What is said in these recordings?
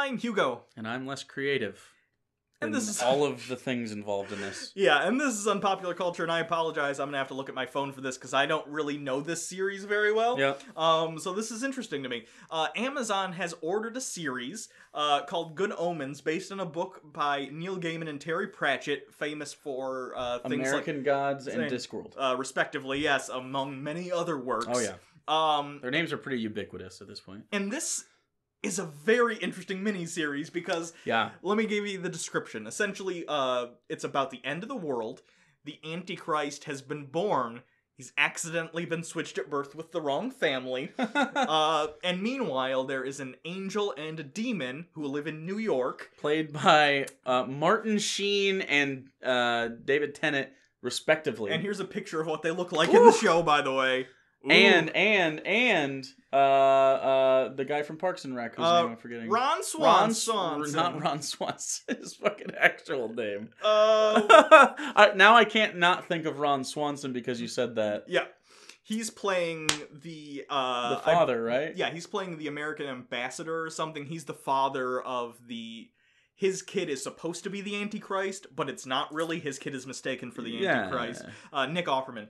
I'm Hugo. And I'm less creative. And this is all of the things involved in this. Yeah, and this is Unpopular Culture, and I apologize. I'm gonna have to look at my phone for this because I don't really know this series very well. Yep. So this is interesting to me. Amazon has ordered a series called Good Omens, based on a book by Neil Gaiman and Terry Pratchett, famous for things American like Gods and Discworld, respectively. Yes, among many other works. Oh yeah. Their names are pretty ubiquitous at this point. And this is a very interesting miniseries because, let me give you the description. Essentially, it's about the end of the world. The Antichrist has been born. He's accidentally been switched at birth with the wrong family. And meanwhile, there is an angel and a demon who live in New York. Played by Martin Sheen and David Tennant, respectively. And here's a picture of what they look like in the show, by the way. Ooh. And the guy from Parks and Rec, whose name I'm forgetting. Ron Swanson. Not Ron Swanson. His fucking actual name. Now I can't not think of Ron Swanson because you said that. Yeah. He's playing the father, right? Yeah, he's playing the American ambassador or something. He's the father of his kid is supposed to be the Antichrist, but it's not really. His kid is mistaken for the Antichrist. Nick Offerman.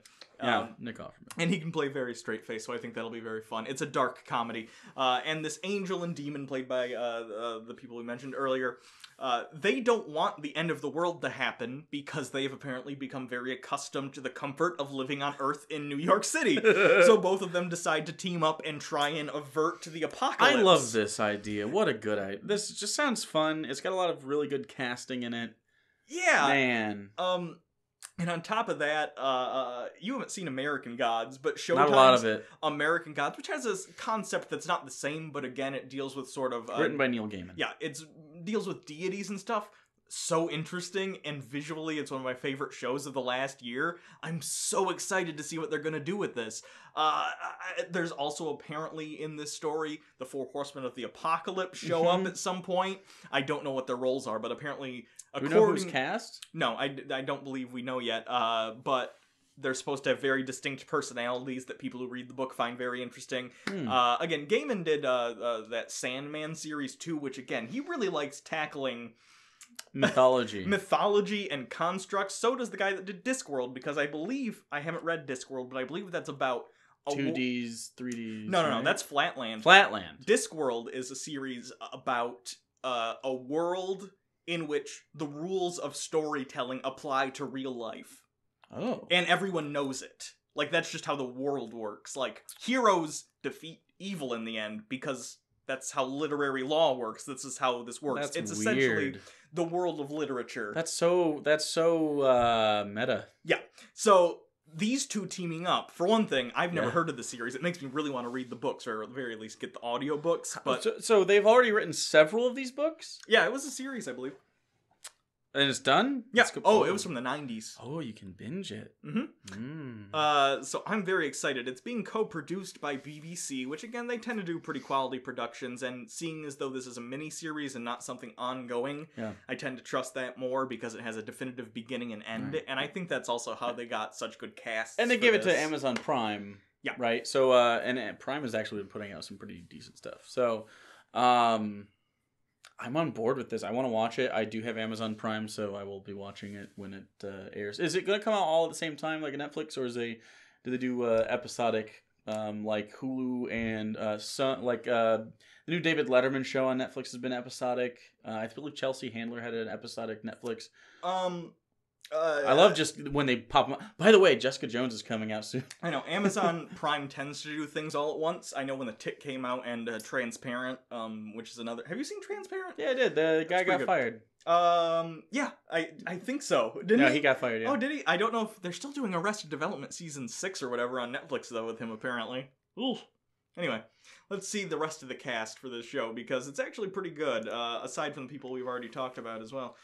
Nick Offerman. And he can play very straight-faced, so I think that'll be very fun. It's a dark comedy. And this angel and demon, played by the people we mentioned earlier, they don't want the end of the world to happen because they've apparently become very accustomed to the comfort of living on Earth in New York City. So both of them decide to team up and try and avert the apocalypse. I love this idea. What a good idea. This just sounds fun. It's got a lot of really good casting in it. Yeah. Man. And on top of that, you haven't seen American Gods, but Showtime's not a lot of it. American Gods, which has a concept that's not the same, but again, it deals with sort of... written by Neil Gaiman. Yeah, it deals with deities and stuff. So interesting, and visually, it's one of my favorite shows of the last year. I'm so excited to see what they're going to do with this. There's also apparently in this story, the Four Horsemen of the Apocalypse show up at some point. I don't know what their roles are, but apparently... Do we know who's cast? No, I don't believe we know yet, but they're supposed to have very distinct personalities that people who read the book find very interesting. Again, Gaiman did that Sandman series too, which again, he really likes tackling... mythology and constructs. So does the guy that did Discworld, because I believe, I haven't read Discworld, but I believe that's about 2Ds, 3Ds. No, that's Flatland. Discworld is a series about a world in which the rules of storytelling apply to real life. Oh. And everyone knows it. Like, that's just how the world works. Like, heroes defeat evil in the end because that's how literary law works. This is how this works. It's weird. Essentially the world of literature. That's so meta. Yeah. So these two teaming up, for one thing, I've never heard of the series. It makes me really want to read the books, or at the very least get the audiobooks. But so they've already written several of these books? Yeah, it was a series, I believe. And it's done? Yeah. It was from the 90s. Oh, you can binge it. So I'm very excited. It's being co-produced by BBC, which again, they tend to do pretty quality productions, and seeing as though this is a mini-series and not something ongoing, I tend to trust that more because it has a definitive beginning and end, and I think that's also how they got such good casts. And they gave it to Amazon Prime. Yeah. Right? So, and Prime has actually been putting out some pretty decent stuff. So, I'm on board with this. I want to watch it. I do have Amazon Prime, so I will be watching it when it airs. Is it going to come out all at the same time, like a Netflix, or do they do episodic, like Hulu and the new David Letterman show on Netflix has been episodic. I believe Chelsea Handler had an episodic Netflix. I love just when they pop up. By the way, Jessica Jones is coming out soon. I know. Amazon Prime tends to do things all at once. I know when The Tick came out and Transparent, which is another... Have you seen Transparent? Yeah, I did. The guy got fired. Yeah, I think so. Didn't he? No, he got fired, yeah. Oh, did he? I don't know if... They're still doing Arrested Development Season 6 or whatever on Netflix, though, with him, apparently. Ooh. Anyway, let's see the rest of the cast for this show, because it's actually pretty good, aside from the people we've already talked about as well.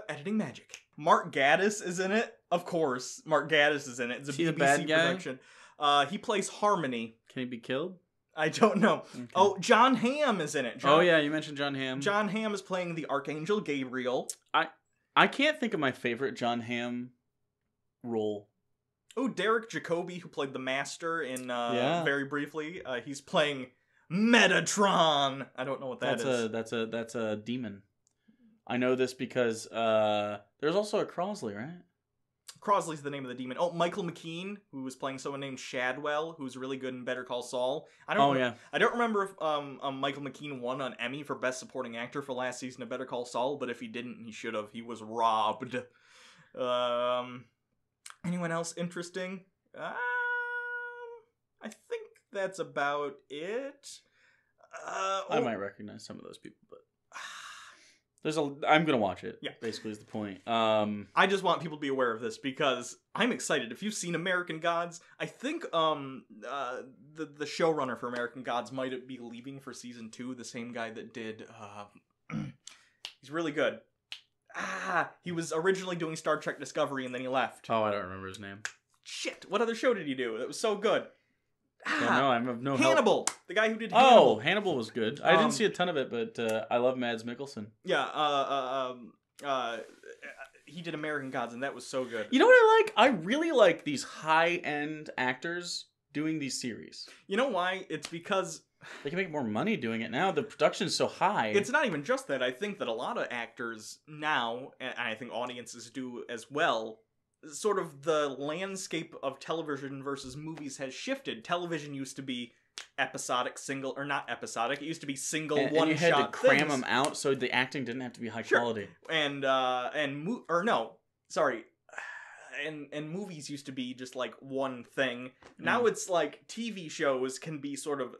Editing magic. Mark Gatiss is in it. Of course, Mark Gatiss is in it. It's a BBC production. He plays Harmony. Can he be killed? I don't know. Okay. Oh, John Hamm is in it. Yeah, you mentioned John Hamm. John Hamm is playing the Archangel Gabriel. I can't think of my favorite John Hamm role. Oh, Derek Jacobi, who played the Master in very briefly. He's playing Metatron. I don't know what that is. That's a demon. I know this because there's also a Crosley, right? Crosley's the name of the demon. Oh, Michael McKean, who was playing someone named Shadwell, who's really good in Better Call Saul. I don't remember if Michael McKean won an Emmy for Best Supporting Actor for last season of Better Call Saul, but if he didn't, he should have. He was robbed. Anyone else interesting? I think that's about it. I might recognize some of those people, but I'm gonna watch it. Yeah, basically is the point. I just want people to be aware of this because I'm excited. If you've seen American Gods, I think the showrunner for American Gods might be leaving for season 2. The same guy that did. He's really good. He was originally doing Star Trek Discovery and then he left. Oh, I don't remember his name. Shit! What other show did he do? That was so good. No, I have no Hannibal, the guy who did Hannibal. Oh, Hannibal was good. I didn't see a ton of it, but I love Mads Mikkelsen. Yeah, he did American Gods, and that was so good. You know what I like? I really like these high-end actors doing these series. You know why? It's because they can make more money doing it now. The production's so high. It's not even just that. I think that a lot of actors now, and I think audiences do as well, sort of the landscape of television versus movies has shifted. Television used to be episodic, single, or not episodic. It used to be single, one-shot and you had to cram things. them out, so the acting didn't have to be high quality. And movies used to be just like one thing. Now it's like TV shows can be sort of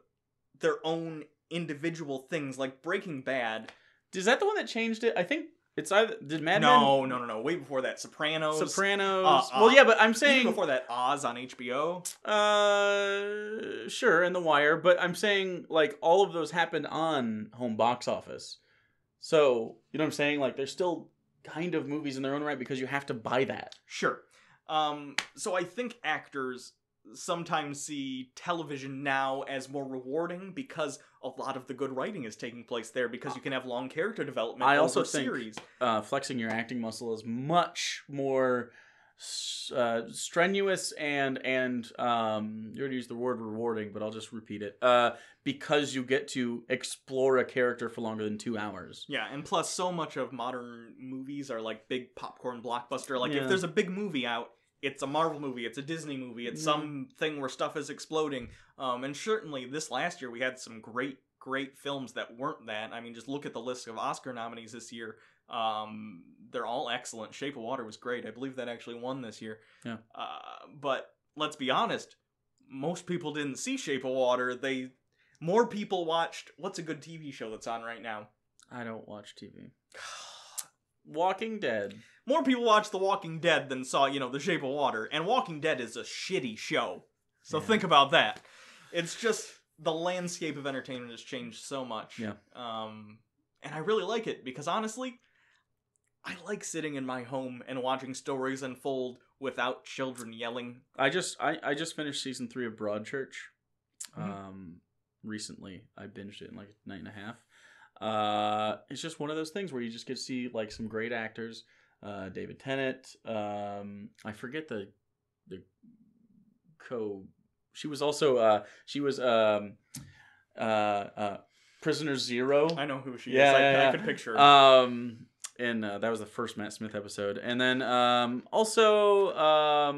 their own individual things, like Breaking Bad. Is that the one that changed it? I think it's either Mad Men? No. Way before that, Sopranos. Well, yeah, but I'm saying even before that, Oz on HBO. Sure, and The Wire, but I'm saying like all of those happened on home box office. So you know what I'm saying? Like they're still kind of movies in their own right because you have to buy that. Sure. So I think actors sometimes see television now as more rewarding because a lot of the good writing is taking place there because you can have long character development. I also think series. Flexing your acting muscle is much more strenuous and you already used the word rewarding, but I'll just repeat it because you get to explore a character for longer than 2 hours. Yeah, and plus so much of modern movies are like big popcorn blockbuster. Like if there's a big movie out, it's a Marvel movie, it's a Disney movie, it's something where stuff is exploding. And certainly this last year we had some great films that weren't that. I mean, just look at the list of Oscar nominees this year. They're all excellent. Shape of Water was great. I believe that actually won this year. Yeah. But let's be honest, most people didn't see Shape of Water. More people watched, what's a good TV show that's on right now? I don't watch TV. Walking Dead. More people watched The Walking Dead than saw, The Shape of Water. And Walking Dead is a shitty show. So think about that. It's just the landscape of entertainment has changed so much. Yeah. And I really like it because honestly, I like sitting in my home and watching stories unfold without children yelling. I just finished season 3 of Broadchurch. Recently. I binged it in like a night and a half. It's just one of those things where you just get to see like some great actors. David Tennant. I forget the she was also Prisoner Zero. I know who she is. I could picture her. And that was the first Matt Smith episode. And then also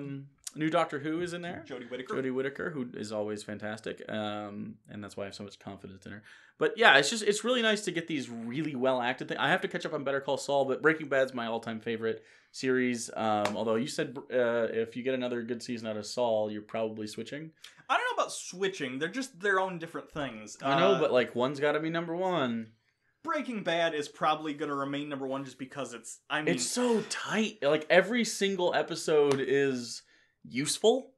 new Doctor Who is in there. Jodie Whittaker, who is always fantastic. And that's why I have so much confidence in her. But yeah, it's really nice to get these really well acted things. I have to catch up on Better Call Saul, but Breaking Bad's my all-time favorite series. Although you said if you get another good season out of Saul, you're probably switching. I don't know about switching. They're just their own different things. I know, but like one's got to be number one. Breaking Bad is probably going to remain number one just because it's so tight. Like every single episode is useful.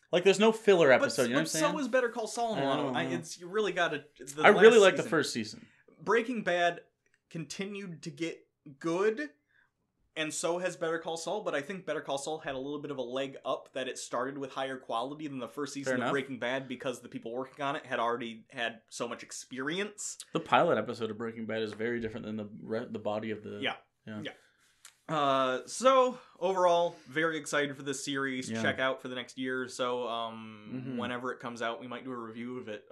Like there's no filler episode, you know what I'm saying? So is Better Call Saul. You really got to. I really like the first season. Breaking Bad continued to get good, and so has Better Call Saul. But I think Better Call Saul had a little bit of a leg up that it started with higher quality than the first season of Breaking Bad because the people working on it had already had so much experience. The pilot episode of Breaking Bad is very different than the body of the. Yeah. So overall, very excited for this series. Yeah. Check out for the next year or so. Whenever it comes out, we might do a review of it.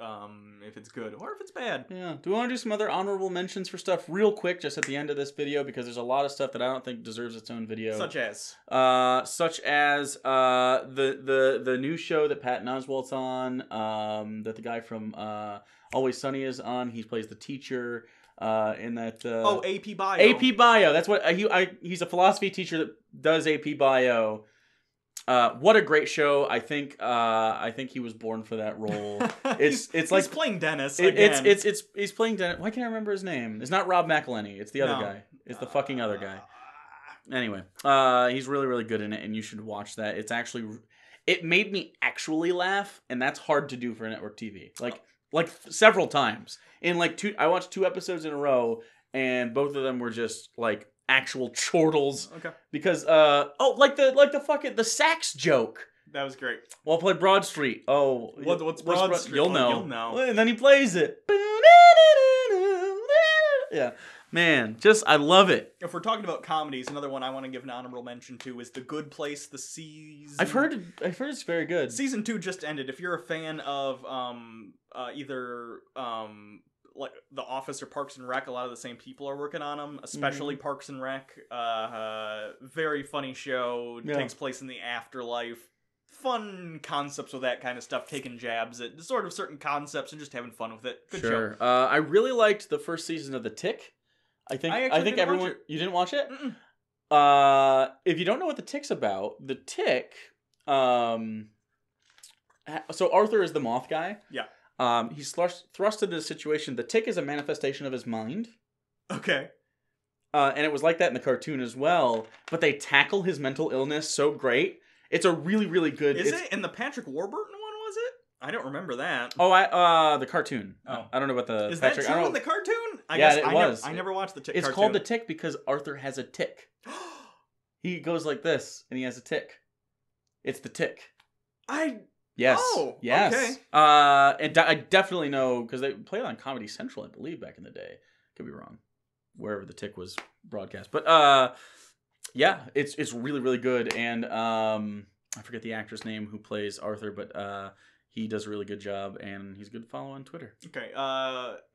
If it's good or if it's bad. Yeah. Do we want to do some other honorable mentions for stuff real quick, just at the end of this video, because there's a lot of stuff that I don't think deserves its own video. Such as the new show that Patton Oswalt's on, that the guy from Always Sunny is on. He plays the teacher. In that AP Bio. AP Bio. That's what he's a philosophy teacher that does AP Bio. What a great show! I think he was born for that role. It's like he's playing Dennis again. He's playing Dennis. Why can't I remember his name? It's not Rob McElhenney. It's the other guy. It's the fucking other guy. Anyway, he's really, really good in it, and you should watch that. It made me actually laugh, and that's hard to do for network TV. Like several times. I watched 2 episodes in a row, and both of them were just like actual chortles. Okay. Because the sax joke. That was great. Well, play Broad Street. Oh, what's Broad Street? You'll know. You'll know. And then he plays it. Yeah. Man, I love it. If we're talking about comedies, another one I want to give an honorable mention to is The Good Place, the season. I've heard it's very good. Season 2 just ended. If you're a fan of either like The Office or Parks and Rec, a lot of the same people are working on them, especially Parks and Rec. Very funny show. Yeah. Takes place in the afterlife. Fun concepts with that kind of stuff, taking jabs at sort of certain concepts and just having fun with it. Good show. I really liked the first season of The Tick. I think everyone. You didn't watch it? Mm-mm. If you don't know what The Tick's about, The Tick. So Arthur is the moth guy. Yeah. He's thrust into this situation. The Tick is a manifestation of his mind. Okay. And it was like that in the cartoon as well. But they tackle his mental illness so great. It's a really, really good... Is it in the Patrick Warburton one, was it? I don't remember that. Oh, the cartoon. Oh. I don't know about the Is Patrick... that true in the cartoon? I never watched the Tick It's cartoon. called The Tick because Arthur has a tick. He goes like this, and he has a tick. It's the Tick. Yes. Oh, yes. okay. And I definitely know, because they played on Comedy Central, I believe, back in the day. Could be wrong. Wherever the Tick was broadcast. But, yeah, it's really, really good. And I forget the actor's name who plays Arthur, but he does a really good job, and he's good to follow on Twitter. Okay.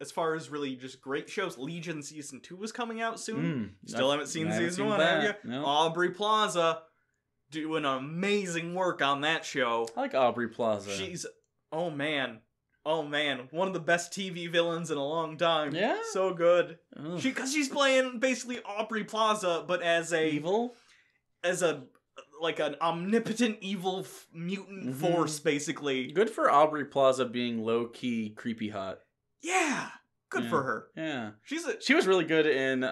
As far as really just great shows, Legion Season 2 is coming out soon. Still haven't seen Season 1, have you? No. Aubrey Plaza doing amazing work on that show. I like Aubrey Plaza. She's... Oh, man. One of the best TV villains in a long time. Yeah? So good. Ugh. Because she's playing basically Aubrey Plaza, but as a... Evil? As a... Like an omnipotent evil mutant force, basically. Good for Aubrey Plaza being low-key creepy hot. Yeah! Good for her. Yeah. She was really good in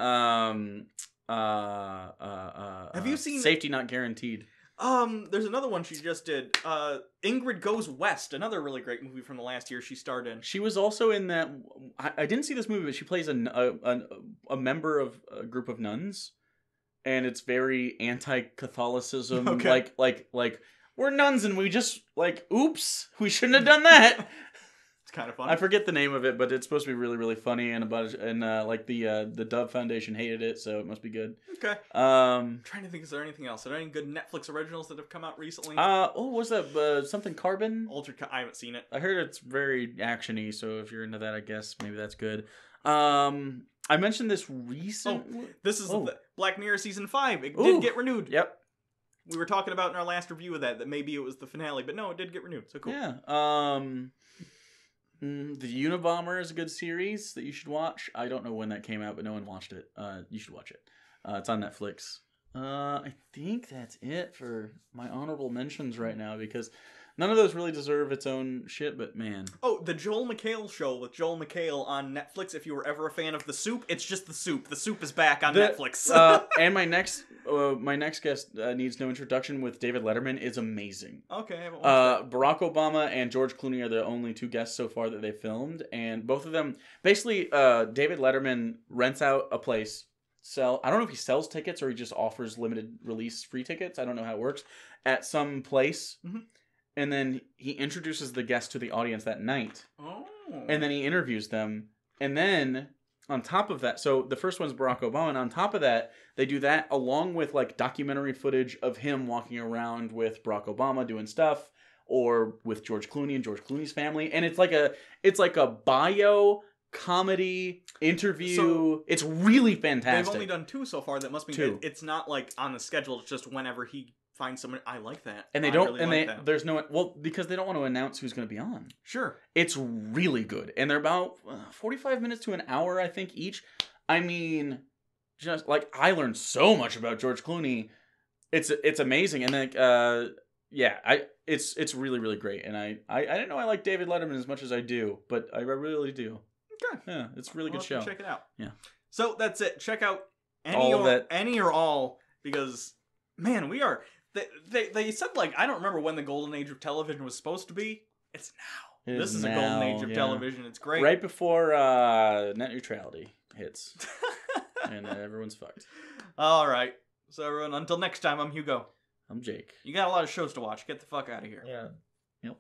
have you seen Safety Not Guaranteed? There's another one she just did. Ingrid Goes West, another really great movie from the last year she starred in. She was also in that. I didn't see this movie, but she plays a member of a group of nuns, and it's very anti-Catholicism. Okay. Like we're nuns, and we just oops, we shouldn't have done that. It's kind of fun. I forget the name of it, but it's supposed to be really, really funny, and the Dove Foundation hated it, so it must be good. Okay. I'm trying to think, is there anything else? Are there any good Netflix originals that have come out recently? What's that? Something Carbon? I haven't seen it. I heard it's very actiony, so if you're into that, I guess maybe that's good. I mentioned this recently. This is the Black Mirror Season 5. It did get renewed. Yep. We were talking about in our last review of that maybe it was the finale, but no, it did get renewed, so cool. Yeah. The Unabomber is a good series that you should watch. I don't know when that came out, but no one watched it. You should watch it. It's on Netflix. I think that's it for my honorable mentions right now, because none of those really deserve its own shit, but man. Oh, the Joel McHale show with Joel McHale on Netflix. If you were ever a fan of The Soup, it's just The Soup. The Soup is back on Netflix. And my next guest needs no introduction with David Letterman is amazing. Okay, I haven't watched that. Barack Obama and George Clooney are the only 2 guests so far that they filmed, and both of them basically David Letterman rents out a place. I don't know if he sells tickets or he just offers limited release free tickets. I don't know how it works at some place. Mm-hmm. And then he introduces the guest to the audience that night. Oh. And then he interviews them. And then on top of that, so the first one's Barack Obama, and on top of that, they do that along with like documentary footage of him walking around with Barack Obama doing stuff, or with George Clooney and George Clooney's family, and it's like a bio comedy interview. So, it's really fantastic. They've only done 2 so far. That must be good. It's not like on the schedule. It's just whenever he finds someone. I like that. And they don't. Really and like that. There's no. Well, because they don't want to announce who's going to be on. Sure. It's really good, and they're about 45 minutes to an hour, I think, each. I mean, just like I learned so much about George Clooney. It's amazing, and like it's really, really great. And I didn't know I like David Letterman as much as I do, but I really do. Okay. Yeah, it's a really good show. Check it out. Yeah. So that's it. Check out any or all, because man, we are. They said, like, I don't remember when the golden age of television was supposed to be. It's now. This is a golden age of television. It's great. Right before net neutrality hits, and everyone's fucked. All right. So everyone, until next time, I'm Hugo. I'm Jake. You got a lot of shows to watch. Get the fuck out of here. Yeah. Yep.